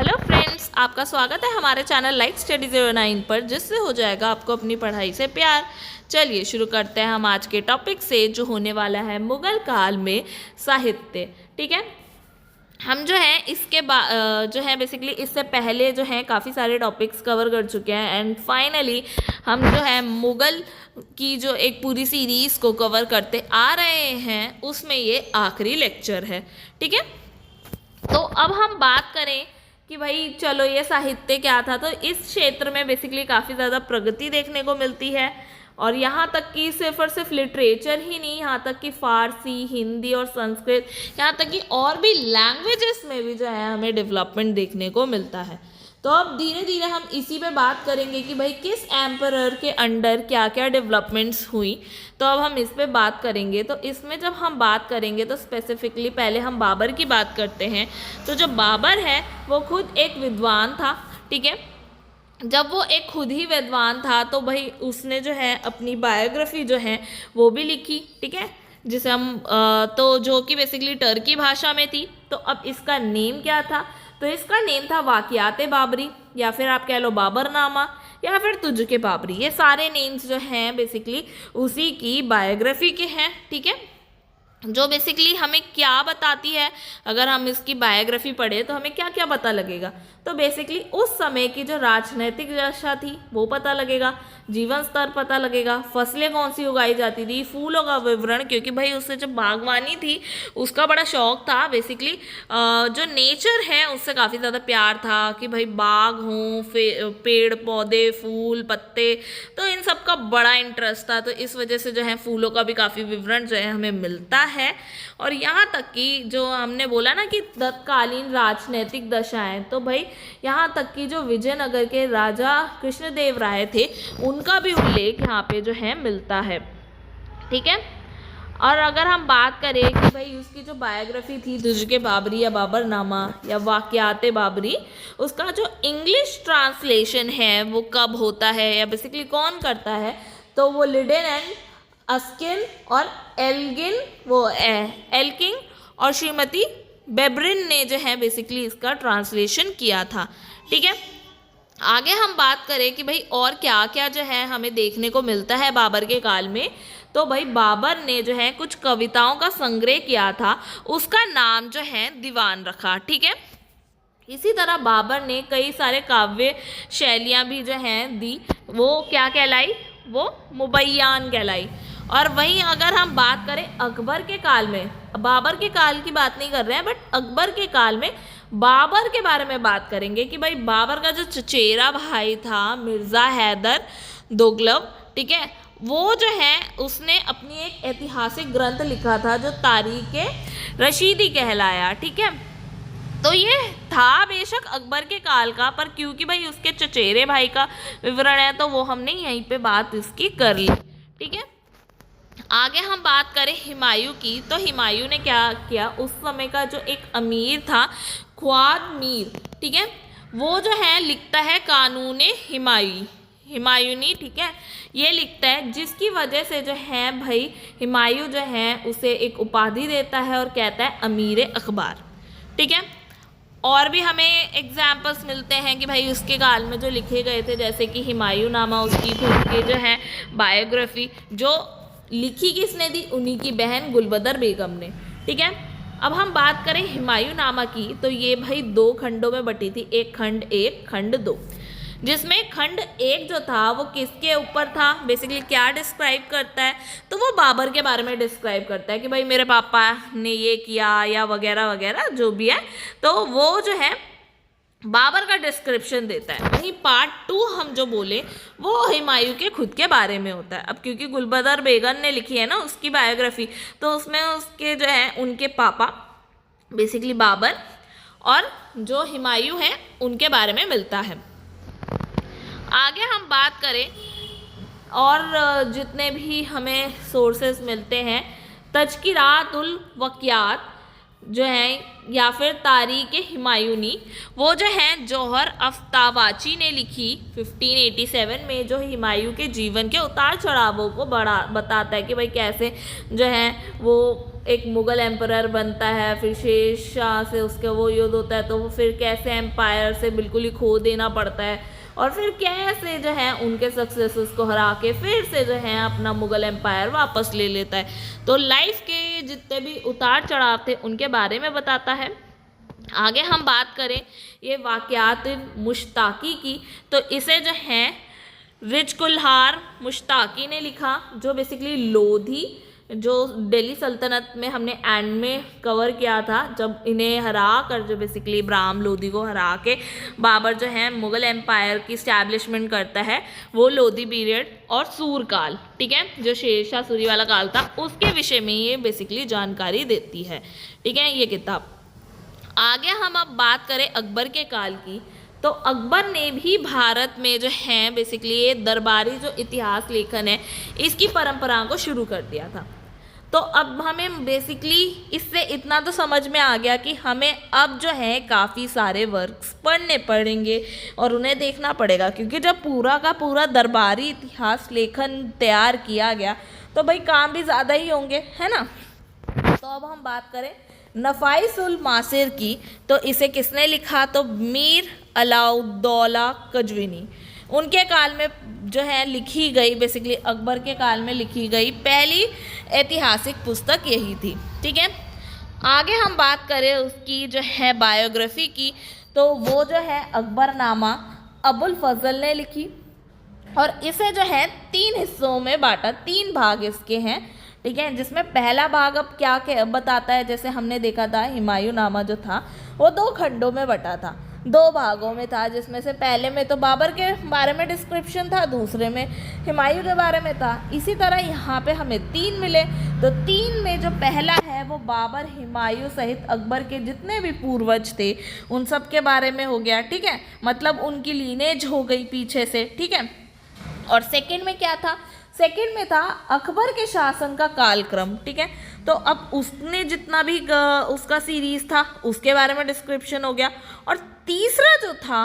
Hello friends, आपका स्वागत है हमारे चैनल लाइक स्टडी 09 पर, जिससे हो जाएगा आपको अपनी पढ़ाई से प्यार। चलिए शुरू करते हैं हम आज के टॉपिक से, जो होने वाला है मुगल काल में साहित्य। ठीक है, हम जो है इसके जो है बेसिकली इससे पहले जो है काफ़ी सारे टॉपिक्स कवर कर चुके हैं एंड फाइनली हम जो है मुगल की जो एक पूरी सीरीज़ को कवर करते आ रहे हैं, उसमें ये आखिरी लेक्चर है। ठीक है, तो अब हम बात करें कि भाई चलो ये साहित्य क्या था। तो इस क्षेत्र में बेसिकली काफ़ी ज़्यादा प्रगति देखने को मिलती है, और यहाँ तक कि सिर्फ और सिर्फ लिटरेचर ही नहीं, यहाँ तक कि फारसी, हिंदी और संस्कृत, यहाँ तक कि और भी लैंग्वेजेस में भी जो है हमें डेवलपमेंट देखने को मिलता है। तो अब धीरे धीरे हम इसी पे बात करेंगे कि भाई किस एम्परर के अंडर क्या क्या डेवलपमेंट्स हुई। तो अब हम इस पे बात करेंगे। तो इसमें जब हम बात करेंगे तो स्पेसिफिकली पहले हम बाबर की बात करते हैं। तो जो बाबर है वो खुद एक विद्वान था। ठीक है, जब वो एक खुद ही विद्वान था तो भाई उसने जो है अपनी बायोग्राफी जो है वो भी लिखी। ठीक है, जिसे हम तो जो कि बेसिकली टर्की भाषा में थी। तो अब इसका नेम क्या था? तो इसका नेम था वाक़ियात बाबरी, या फिर आप कह लो बाबरनामा, या फिर तुझ के बाबरी। ये सारे नेम्स जो हैं बेसिकली उसी की बायोग्राफी के हैं। ठीक है, जो बेसिकली हमें क्या बताती है, अगर हम इसकी बायोग्राफी पढ़े तो हमें क्या क्या पता लगेगा। तो बेसिकली उस समय की जो राजनैतिक दशा थी वो पता लगेगा, जीवन स्तर पता लगेगा, फसलें कौन सी उगाई जाती थी, फूलों का विवरण, क्योंकि भाई उससे जो बागवानी थी उसका बड़ा शौक था। बेसिकली जो नेचर है उससे काफ़ी ज़्यादा प्यार था कि भाई बाग हों, पेड़ पौधे, फूल पत्ते, तो इन सब का बड़ा इंटरेस्ट था। तो इस वजह से जो है फूलों का भी काफ़ी विवरण जो है हमें मिलता है। और यहाँ तक कि जो हमने बोला ना कि तत्कालीन राजनीतिक दशाएं, तो भाई यहाँ तक कि जो विजयनगर के राजा कृष्णदेव राय थे उनका भी उल्लेख यहाँ पे जो है मिलता है। ठीक है, और अगर हम बात करें कि भाई उसकी जो बायोग्राफी थी तुझ के बाबरी या बाबरनामा या वाक़ियात बाबरी, उसका जो इंग्लिश ट्रांसलेशन है वो कब होता है या बेसिकली कौन करता है, तो वो लिडेन एंड अस्किन और एल्किंग और श्रीमती बेब्रिन ने जो है बेसिकली इसका ट्रांसलेशन किया था। ठीक है, आगे हम बात करें कि भाई और क्या क्या जो है हमें देखने को मिलता है बाबर के काल में। तो भाई बाबर ने जो है कुछ कविताओं का संग्रह किया था, उसका नाम जो है दीवान रखा। ठीक है, इसी तरह बाबर ने कई सारे काव्य शैलियाँ भी जो हैं दी, वो क्या कहलाई? वो मुबैयान कहलाई। और वहीं अगर हम बात करें अकबर के काल में, बाबर के काल की बात नहीं कर रहे हैं, बट अकबर के काल में बाबर के बारे में बात करेंगे कि भाई बाबर का जो चचेरा भाई था मिर्ज़ा हैदर दोगलव, ठीक है, वो जो है उसने अपनी एक ऐतिहासिक ग्रंथ लिखा था जो तारीख़ रशीदी कहलाया। ठीक है, तो ये था बेशक अकबर के काल का, पर क्योंकि भाई उसके चचेरे भाई का विवरण है तो वो हमने यहीं पे बात इसकी कर ली। ठीक है, आगे हम बात करें हुमायूं की। तो हुमायूं ने क्या किया, उस समय का जो एक अमीर था ख्वाद मीर, ठीक है, वो जो है लिखता है कानून हुमायूनी। ठीक है, ये लिखता है, जिसकी वजह से जो है भाई हुमायूं जो है उसे एक उपाधि देता है और कहता है अमीर अखबार। ठीक है, और भी हमें एग्जाम्पल्स मिलते हैं कि भाई उसके काल में जो लिखे गए थे, जैसे कि हुमायूं नामा उसकी खुद की जो है बायोग्राफी, जो लिखी किसने दी? उन्हीं की बहन गुलबदर बेगम ने। ठीक है, अब हम बात करें हुमायूं नामा की, तो ये भाई 2 खंडों में बटी थी, एक खंड 1, खंड 2, जिसमें खंड 1 जो था वो किसके ऊपर था, बेसिकली क्या डिस्क्राइब करता है? तो वो बाबर के बारे में डिस्क्राइब करता है कि भाई मेरे पापा ने ये किया या वगैरह वगैरह जो भी है, तो वो जो है बाबर का डिस्क्रिप्शन देता है। वहीं पार्ट 2 हम जो बोले वो हुमायूं के खुद के बारे में होता है। अब क्योंकि गुलबदर बेगम ने लिखी है ना उसकी बायोग्राफी, तो उसमें उसके जो है उनके पापा बेसिकली बाबर और जो हुमायूं हैं उनके बारे में मिलता है। आगे हम बात करें और जितने भी हमें सोर्सेस मिलते हैं, तज़किरातुल वक़ियात जो है या फिर तारीख़ हुमायूनी, वो जो है जौहर अफ्ताबाची ने लिखी 1587 में, जो हुमायूं के जीवन के उतार चढ़ावों को बड़ा बताता है कि भाई कैसे जो है वो एक मुग़ल एम्परर बनता है, फिर शेरशाह से उसका वो युद्ध होता है, तो वो फिर कैसे एम्पायर से बिल्कुल ही खो देना पड़ता है, और फिर कैसे जो है उनके सक्सेसर्स को हरा के फिर से जो है अपना मुग़ल एम्पायर वापस ले लेता है। तो लाइफ के जितने भी उतार चढ़ाव थे उनके बारे में बताता है। आगे हम बात करें ये वाक़यात मुश्ताकी की, तो इसे जो है रिच कुल्हार मुश्ताकी ने लिखा, जो बेसिकली लोधी, जो दिल्ली सल्तनत में हमने एंड में कवर किया था, जब इन्हें हरा कर जो बेसिकली इब्राहिम लोधी को हरा के बाबर जो है मुग़ल एम्पायर की इस्टेब्लिशमेंट करता है, वो लोधी पीरियड और सूरकाल, ठीक है, जो शेरशाह सूरी वाला काल था, उसके विषय में ये बेसिकली जानकारी देती है, ठीक है, ये किताब। आगे हम अब बात करें अकबर के काल की, तो अकबर ने भी भारत में जो है बेसिकली ये दरबारी जो इतिहास लेखन है इसकी परंपरा को शुरू कर दिया था। तो अब हमें बेसिकली इससे इतना तो समझ में आ गया कि हमें अब जो है काफ़ी सारे वर्क्स पढ़ने पड़ेंगे और उन्हें देखना पड़ेगा, क्योंकि जब पूरा का पूरा दरबारी इतिहास लेखन तैयार किया गया तो भाई काम भी ज़्यादा ही होंगे, है ना। तो अब हम बात करें नफ़ाइस उल मासिर की, तो इसे किसने लिखा, तो मीर अलाउद्दौला कजविनी, उनके काल में जो है लिखी गई, बेसिकली अकबर के काल में लिखी गई पहली ऐतिहासिक पुस्तक यही थी, ठीक है। आगे हम बात करें उसकी जो है बायोग्राफी की, तो वो जो है अकबरनामा अबुल फजल ने लिखी, और इसे जो है 3 हिस्सों में बांटा, 3 भाग इसके हैं, ठीक है, जिसमें पहला भाग अब क्या बताता है, जैसे हमने देखा था हुमायूंनामा जो था वो 2 खंडों में बटा था, 2 भागों में था, जिसमें से पहले में तो बाबर के बारे में डिस्क्रिप्शन था, दूसरे में हुमायूं के बारे में था। इसी तरह यहाँ पे हमें 3 मिले, तो 3 में जो पहला है वो बाबर, हुमायूं सहित अकबर के जितने भी पूर्वज थे उन सब के बारे में हो गया, ठीक है, मतलब उनकी लीनेज हो गई पीछे से, ठीक है। और सेकंड में क्या था, सेकंड में था अकबर के शासन का कालक्रम, ठीक है, तो अब उसने जितना भी उसका सीरीज़ था उसके बारे में डिस्क्रिप्शन हो गया। और तीसरा जो था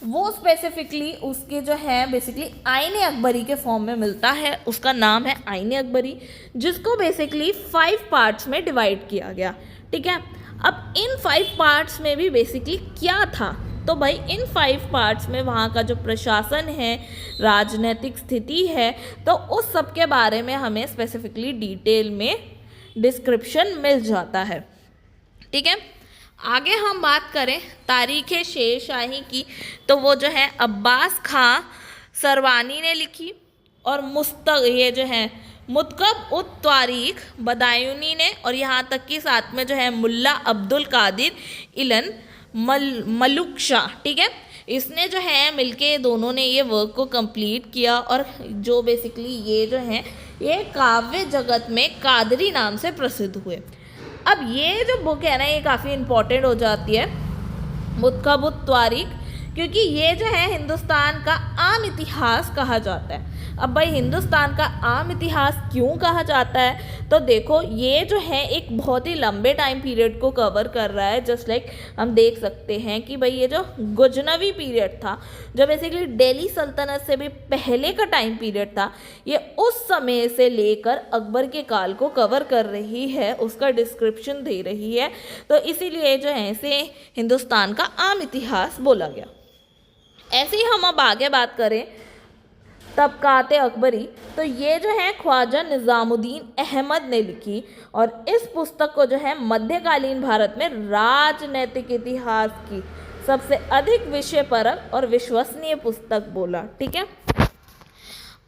वो स्पेसिफिकली उसके जो है बेसिकली आईने अकबरी के फॉर्म में मिलता है, उसका नाम है आईने अकबरी, जिसको बेसिकली 5 पार्ट्स में डिवाइड किया गया, ठीक है। अब इन 5 पार्ट्स में भी बेसिकली क्या था, तो भाई इन 5 पार्ट्स में वहाँ का जो प्रशासन है, राजनीतिक स्थिति है, तो उस सब के बारे में हमें स्पेसिफिकली डिटेल में डिस्क्रिप्शन मिल जाता है, ठीक है। आगे हम बात करें तारीख़ शेरशाही की, तो वो जो है अब्बास खां सरवानी ने लिखी, और ये जो है मुतकब उत तारीख बदायूनी ने, और यहाँ तक कि साथ में जो है मुल्ला अब्दुल कादिर इलन मलुक शाह, ठीक है, इसने जो है मिलके दोनों ने ये वर्क को कंप्लीट किया, और जो बेसिकली ये जो है ये काव्य जगत में कादरी नाम से प्रसिद्ध हुए। अब ये जो बुक है ना ये काफ़ी इम्पोर्टेंट हो जाती है, मुतकब उत तारीख, क्योंकि ये जो है हिंदुस्तान का आम इतिहास कहा जाता है। अब भाई हिंदुस्तान का आम इतिहास क्यों कहा जाता है, तो देखो ये जो है एक बहुत ही लंबे टाइम पीरियड को कवर कर रहा है। जस्ट लाइक हम देख सकते हैं कि भाई ये जो गजनवी पीरियड था, जो बेसिकली दिल्ली सल्तनत से भी पहले का टाइम पीरियड था, ये उस समय से लेकर अकबर के काल को कवर कर रही है, उसका डिस्क्रिप्शन दे रही है। तो इसीलिए जो है इसे हिंदुस्तान का आम इतिहास बोला गया। ऐसे ही हम अब आगे बात करें तबकाते अकबरी, तो ये जो है ख्वाजा निज़ामुद्दीन अहमद ने लिखी, और इस पुस्तक को जो है मध्यकालीन भारत में राजनैतिक इतिहास की सबसे अधिक विषयपरक और विश्वसनीय पुस्तक बोला, ठीक है।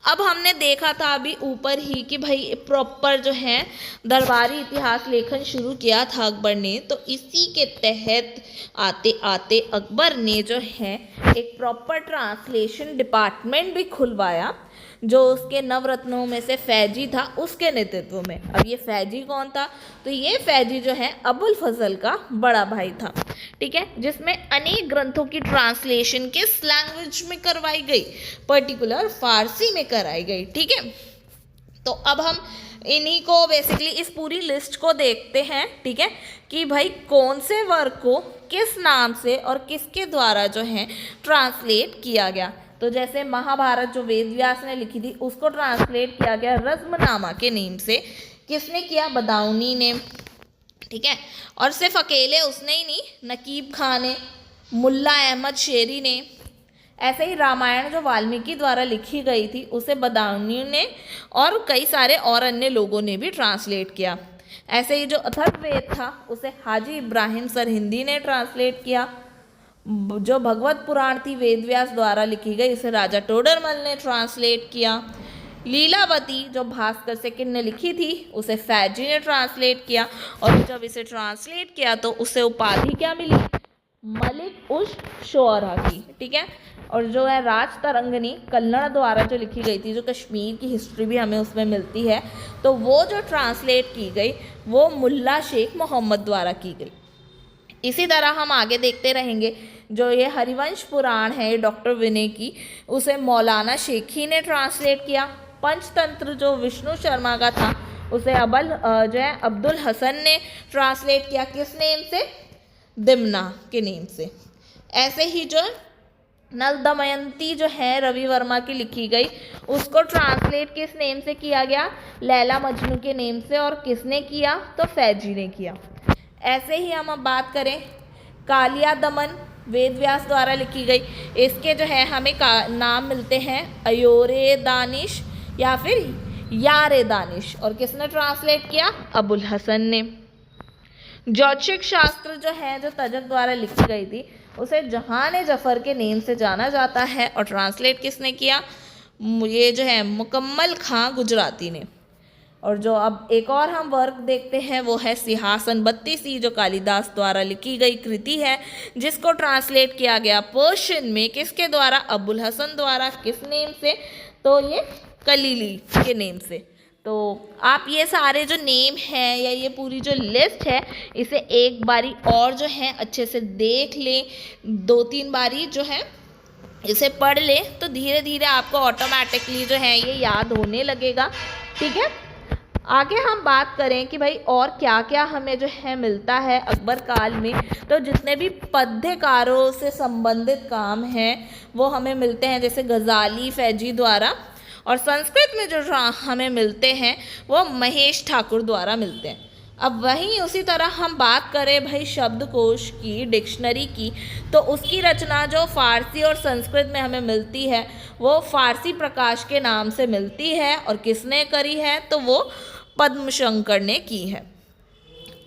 अब हमने देखा था अभी ऊपर ही कि भाई प्रॉपर जो है दरबारी इतिहास लेखन शुरू किया था अकबर ने, तो इसी के तहत आते आते अकबर ने जो है एक प्रॉपर ट्रांसलेशन डिपार्टमेंट भी खुलवाया, जो उसके नवरत्नों में से फैजी था उसके नेतृत्व में। अब ये फैजी कौन था, तो ये फैजी जो है अबुल फजल का बड़ा भाई था, ठीक है, जिसमें अनेक ग्रंथों की ट्रांसलेशन किस लैंग्वेज में करवाई गई, पर्टिकुलर फारसी में कराई गई, ठीक है। तो अब हम इन्हीं को बेसिकली इस पूरी लिस्ट को देखते हैं, ठीक है, कि भाई कौन से वर्क को किस नाम से और किसके द्वारा जो है ट्रांसलेट किया गया। तो जैसे महाभारत जो वेद व्यास ने लिखी थी उसको ट्रांसलेट किया गया रज़्मनामा के नेम से, किसने किया? बदाऊनी ने, ठीक है। और सिर्फ अकेले उसने ही नहीं, नकीब खां ने, मुल्ला अहमद शेरी ने। ऐसे ही रामायण जो वाल्मीकि द्वारा लिखी गई थी उसे बदाऊनी ने और कई सारे और अन्य लोगों ने भी ट्रांसलेट किया। ऐसे ही जो अथर्ववेद था उसे हाजी इब्राहिम सरहिंदी ने ट्रांसलेट किया। जो भगवत पुराण थी वेदव्यास द्वारा लिखी गई उसे राजा टोडरमल ने ट्रांसलेट किया। लीलावती जो भास्कर सेकंड ने लिखी थी उसे फैजी ने ट्रांसलेट किया। और जब इसे ट्रांसलेट किया तो उसे उपाधि क्या मिली? मलिक उश शोअरा की, ठीक है। और जो है राज तरंगनी कन्नड़ द्वारा जो लिखी गई थी, जो कश्मीर की हिस्ट्री भी हमें उसमें मिलती है, तो वो जो ट्रांसलेट की गई वो मुल्ला शेख मोहम्मद द्वारा की गई। इसी तरह हम आगे देखते रहेंगे। जो ये हरिवंश पुराण है डॉक्टर विनय की, उसे मौलाना शेखी ने ट्रांसलेट किया। पंचतंत्र जो विष्णु शर्मा का था उसे जो है अब्दुल हसन ने ट्रांसलेट किया। किस नेम से? दिमना के नेम से। ऐसे ही जो नल दमयंती जो है रवि वर्मा की लिखी गई, उसको ट्रांसलेट किस नेम से किया गया? लैला मजनू के नेम से। और किसने किया? तो फैजी ने किया। ऐसे ही हम अब बात करें कालिया दमन वेदव्यास द्वारा लिखी गई, इसके जो है हमें नाम मिलते हैं अयोरे दानिश या फिर यारे दानिश। और किसने ट्रांसलेट किया? अबुल हसन ने। ज्योतिषिक शास्त्र जो है जो तजक द्वारा लिखी गई थी उसे जहान जफ़र के नेम से जाना जाता है। और ट्रांसलेट किसने किया? ये जो है मुकम्मल खां गुजराती ने। और जो अब एक और हम वर्क देखते हैं वो है सिंहासन बत्तीसी, जो कालिदास द्वारा लिखी गई कृति है, जिसको ट्रांसलेट किया गया पर्शियन में। किसके द्वारा? अबुल हसन द्वारा। किस नेम से? तो ये कलीली के नेम से। तो आप ये सारे जो नेम हैं या ये पूरी जो लिस्ट है इसे एक बारी और जो है अच्छे से देख लें, 2-3 बारी जो है इसे पढ़ लें, तो धीरे धीरे आपको ऑटोमेटिकली जो है ये याद होने लगेगा, ठीक है। आगे हम बात करें कि भाई और क्या क्या हमें जो है मिलता है अकबर काल में, तो जितने भी पद्यकारों से संबंधित काम हैं वो हमें मिलते हैं, जैसे गज़ाली फैजी द्वारा। और संस्कृत में जो हमें मिलते हैं वो महेश ठाकुर द्वारा मिलते हैं। अब वहीं उसी तरह हम बात करें भाई शब्दकोश की, डिक्शनरी की, तो उसकी रचना जो फ़ारसी और संस्कृत में हमें मिलती है वो फ़ारसी प्रकाश के नाम से मिलती है। और किसने करी है? तो वो पद्मशंकर ने की है।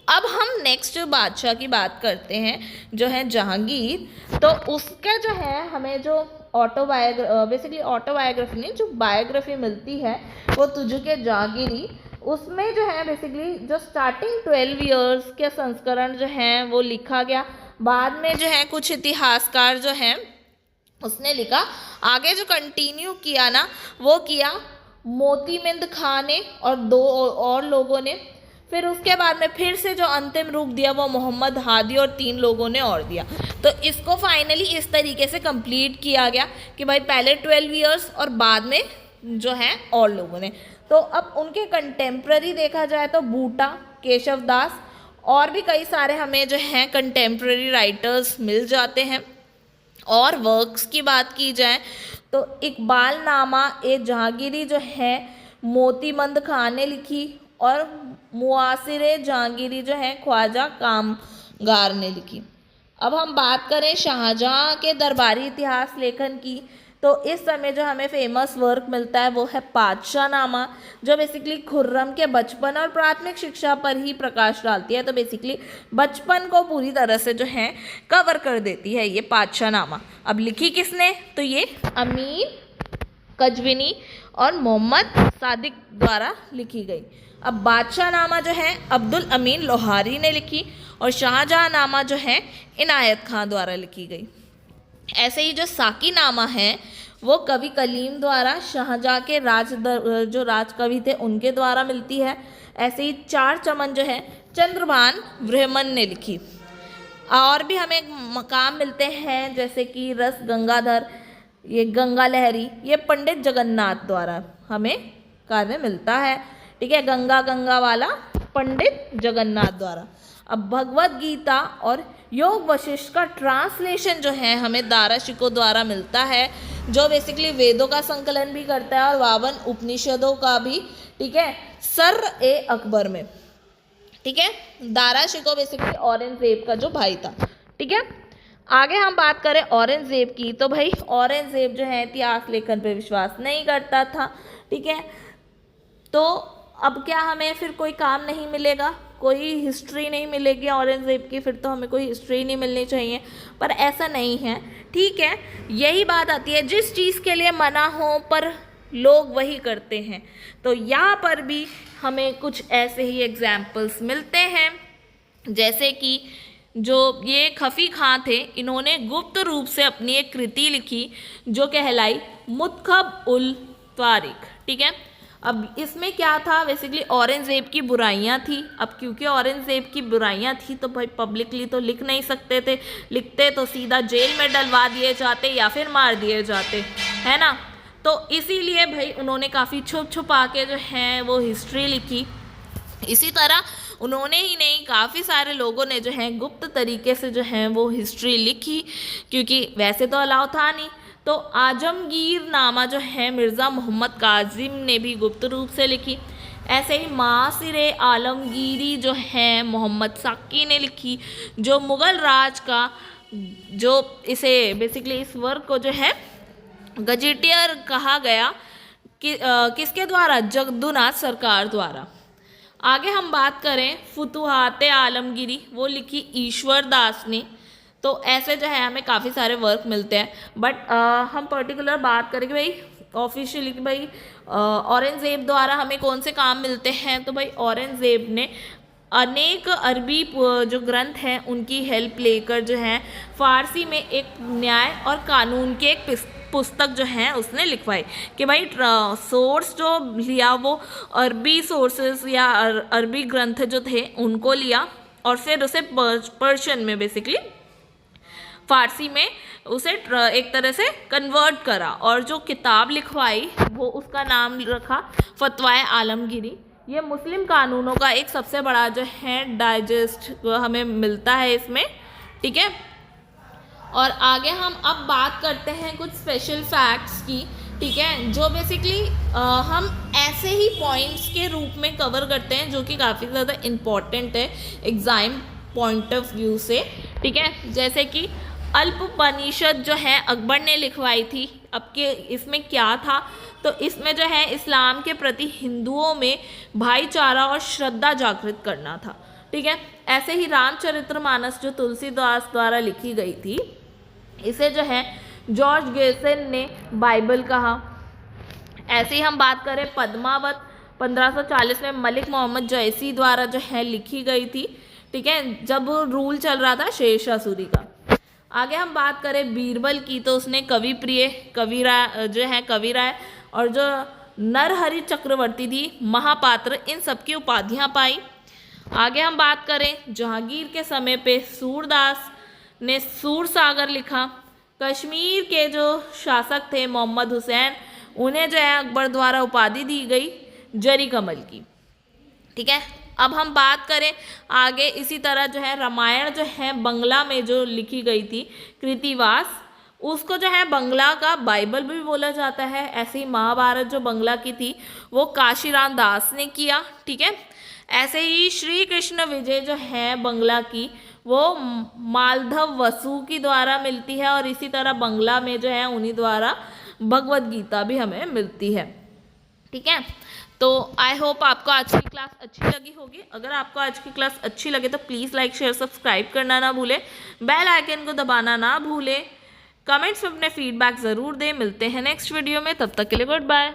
अब हम नेक्स्ट बादशाह की बात करते हैं जो है जहांगीर। तो उसका जो है हमें जो बेसिकली ऑटोबायोग्राफी नहीं, जो बायोग्राफी मिलती है वो तुजुके जहांगीरी, उसमें जो है बेसिकली जो स्टार्टिंग 12 ईयर्स के संस्करण जो हैं वो लिखा गया। बाद में जो है कुछ इतिहासकार जो हैं उसने लिखा, आगे जो कंटिन्यू किया ना वो किया मोतीमिंद खां ने और 2 और लोगों ने। फिर उसके बाद में फिर से जो अंतिम रूप दिया वो मोहम्मद हादी और 3 लोगों ने और दिया। तो इसको फाइनली इस तरीके से कंप्लीट किया गया कि भाई पहले 12 ईयर्स और बाद में जो है और लोगों ने। तो अब उनके कंटेम्प्ररी देखा जाए तो बूटा, केशव दास और भी कई सारे हमें जो हैं कंटेम्प्ररी राइटर्स मिल जाते हैं। और वर्क्स की बात की जाए तो इकबाल नामा ए जहांगीरी जो है मोतीमंद खां ने लिखी, और मुआसिरे जहांगीरी जो है ख्वाजा कामगार ने लिखी। अब हम बात करें शाहजहाँ के दरबारी इतिहास लेखन की, तो इस समय जो हमें फेमस वर्क मिलता है वो है पातशाह नामा, जो बेसिकली खुर्रम के बचपन और प्राथमिक शिक्षा पर ही प्रकाश डालती है। तो बेसिकली बचपन को पूरी तरह से जो है कवर कर देती है ये पातशाह नामा। अब लिखी किसने? तो ये अमीन कजविनी और मोहम्मद सादिक द्वारा लिखी गई। अब बादशाह नामा जो है अब्दुल अमीन लोहारी ने लिखी, और शाहजहाँ नामा जो है इनायत खां द्वारा लिखी गई। ऐसे ही जो साकी नामा है वो कवि कलीम द्वारा शाहजहाँ के जो राजकवि थे उनके द्वारा मिलती है। ऐसे ही 4 चमन जो है चंद्रभान ब्रह्मन ने लिखी। और भी हमें मकाम मिलते हैं जैसे कि रस गंगाधर, ये गंगा लहरी, ये पंडित जगन्नाथ द्वारा हमें कार्य मिलता है, ठीक है। गंगा वाला पंडित जगन्नाथ द्वारा। अब भगवत गीता और योग वशिष्ठ का ट्रांसलेशन जो है हमें दारा शिको द्वारा मिलता है, जो बेसिकली वेदों का संकलन भी करता है और 52 उपनिषदों का भी ठीक है, सर ए अकबर में। ठीक है, दारा शिकोह बेसिकली औरंगजेब का जो भाई था। ठीक है, आगे हम बात करें औरंगजेब की, तो भाई औरंगजेब जो है इतिहास लेखन पे विश्वास नहीं करता था। ठीक है, तो अब क्या हमें फिर कोई काम नहीं मिलेगा, कोई हिस्ट्री नहीं मिलेगी औरंगजेब की, फिर तो हमें कोई हिस्ट्री नहीं मिलनी चाहिए, पर ऐसा नहीं है। ठीक है, यही बात आती है, जिस चीज़ के लिए मना हो पर लोग वही करते हैं। तो यहाँ पर भी हमें कुछ ऐसे ही एग्जाम्पल्स मिलते हैं, जैसे कि जो ये खफी खां थे, इन्होंने गुप्त रूप से अपनी एक कृति लिखी जो कहलाई मुत्खब उल तारिक। ठीक है, अब इसमें क्या था, बेसिकली औरंगजेब की बुराइयां थी। अब क्योंकि औरंगजेब की बुराइयां थी तो भाई पब्लिकली तो लिख नहीं सकते थे, लिखते तो सीधा जेल में डलवा दिए जाते या फिर मार दिए जाते, है ना। तो इसीलिए भाई उन्होंने काफ़ी छुप छुपा के जो है वो हिस्ट्री लिखी। इसी तरह उन्होंने ही नहीं, काफ़ी सारे लोगों ने जो है गुप्त तरीके से जो है वो हिस्ट्री लिखी, क्योंकि वैसे तो अलाउ था नहीं। तो आजमगीर नामा जो है मिर्ज़ा मोहम्मद काजिम ने भी गुप्त रूप से लिखी। ऐसे ही मासिरे आलमगीरी जो है मोहम्मद साकी ने लिखी, जो मुग़ल राज का जो इसे बेसिकली इस वर्क को जो है गजेटियर कहा गया कि किसके द्वारा, जगदुनाथ सरकार द्वारा। आगे हम बात करें फुतुहात आलमगीरी, वो लिखी ईश्वर दास ने। तो ऐसे जो है हमें काफ़ी सारे वर्क मिलते हैं, बट हम पर्टिकुलर बात करें कि भाई ऑफिशियली कि भाई औरंगज़ेब द्वारा हमें कौन से काम मिलते हैं, तो भाई औरंगज़ेब ने अनेक अरबी जो ग्रंथ हैं उनकी हेल्प लेकर जो है फ़ारसी में एक न्याय और कानून की एक पुस्तक जो है उसने लिखवाई, कि भाई सोर्स जो लिया वो अरबी सोर्सेस या अरबी ग्रंथ जो थे उनको लिया, और फिर उसे पर्शियन में बेसिकली फ़ारसी में उसे एक तरह से कन्वर्ट करा, और जो किताब लिखवाई वो उसका नाम रखा फतवाए आलमगीरी। ये मुस्लिम कानूनों का एक सबसे बड़ा जो है डाइजेस्ट हमें मिलता है इसमें। ठीक है, और आगे हम अब बात करते हैं कुछ स्पेशल फैक्ट्स की। ठीक है, जो बेसिकली हम ऐसे ही पॉइंट्स के रूप में कवर करते हैं जो कि काफ़ी ज़्यादा इम्पॉर्टेंट है एग्ज़ाम पॉइंट ऑफ व्यू से। ठीक है, जैसे कि अल्पनिषद जो है अकबर ने लिखवाई थी। अब के इसमें क्या था, तो इसमें जो है इस्लाम के प्रति हिंदुओं में भाईचारा और श्रद्धा जागृत करना था। ठीक है, ऐसे ही रामचरितमानस जो तुलसीदास द्वारा लिखी गई थी, इसे जो है जॉर्ज गेसन ने बाइबल कहा। ऐसे ही हम बात करें पद्मावत 1540 में मलिक मोहम्मद जैसी द्वारा जो है लिखी गई थी। ठीक है, जब रूल चल रहा था शेरशाह सूरी का। आगे हम बात करें बीरबल की, तो उसने कवि प्रिय, कविराय जो है कविराय, और जो नरहरि चक्रवर्ती थी, महापात्र, इन सब की उपाधियाँ पाई। आगे हम बात करें जहांगीर के समय पे सूरदास ने सूरसागर लिखा। कश्मीर के जो शासक थे मोहम्मद हुसैन, उन्हें जो है अकबर द्वारा उपाधि दी गई जरी कमल की। ठीक है, अब हम बात करें आगे, इसी तरह जो है रामायण जो है बंगला में जो लिखी गई थी कृतिवास, उसको जो है बंगला का बाइबल भी बोला जाता है। ऐसे ही महाभारत जो बंगला की थी वो काशीराम दास ने किया। ठीक है, ऐसे ही श्री कृष्ण विजय जो है बंगला की, वो मालधव वसु की द्वारा मिलती है, और इसी तरह बंगला में जो है उन्हीं द्वारा भगवद गीता भी हमें मिलती है। ठीक है, तो आई होप आपको आज की क्लास अच्छी लगी होगी। अगर आपको आज की क्लास अच्छी लगे तो प्लीज़ लाइक शेयर सब्सक्राइब करना ना भूलें, बेल आइकन को दबाना ना भूलें, कमेंट्स में अपने फीडबैक ज़रूर दें। मिलते हैं नेक्स्ट वीडियो में, तब तक के लिए गुड बाय।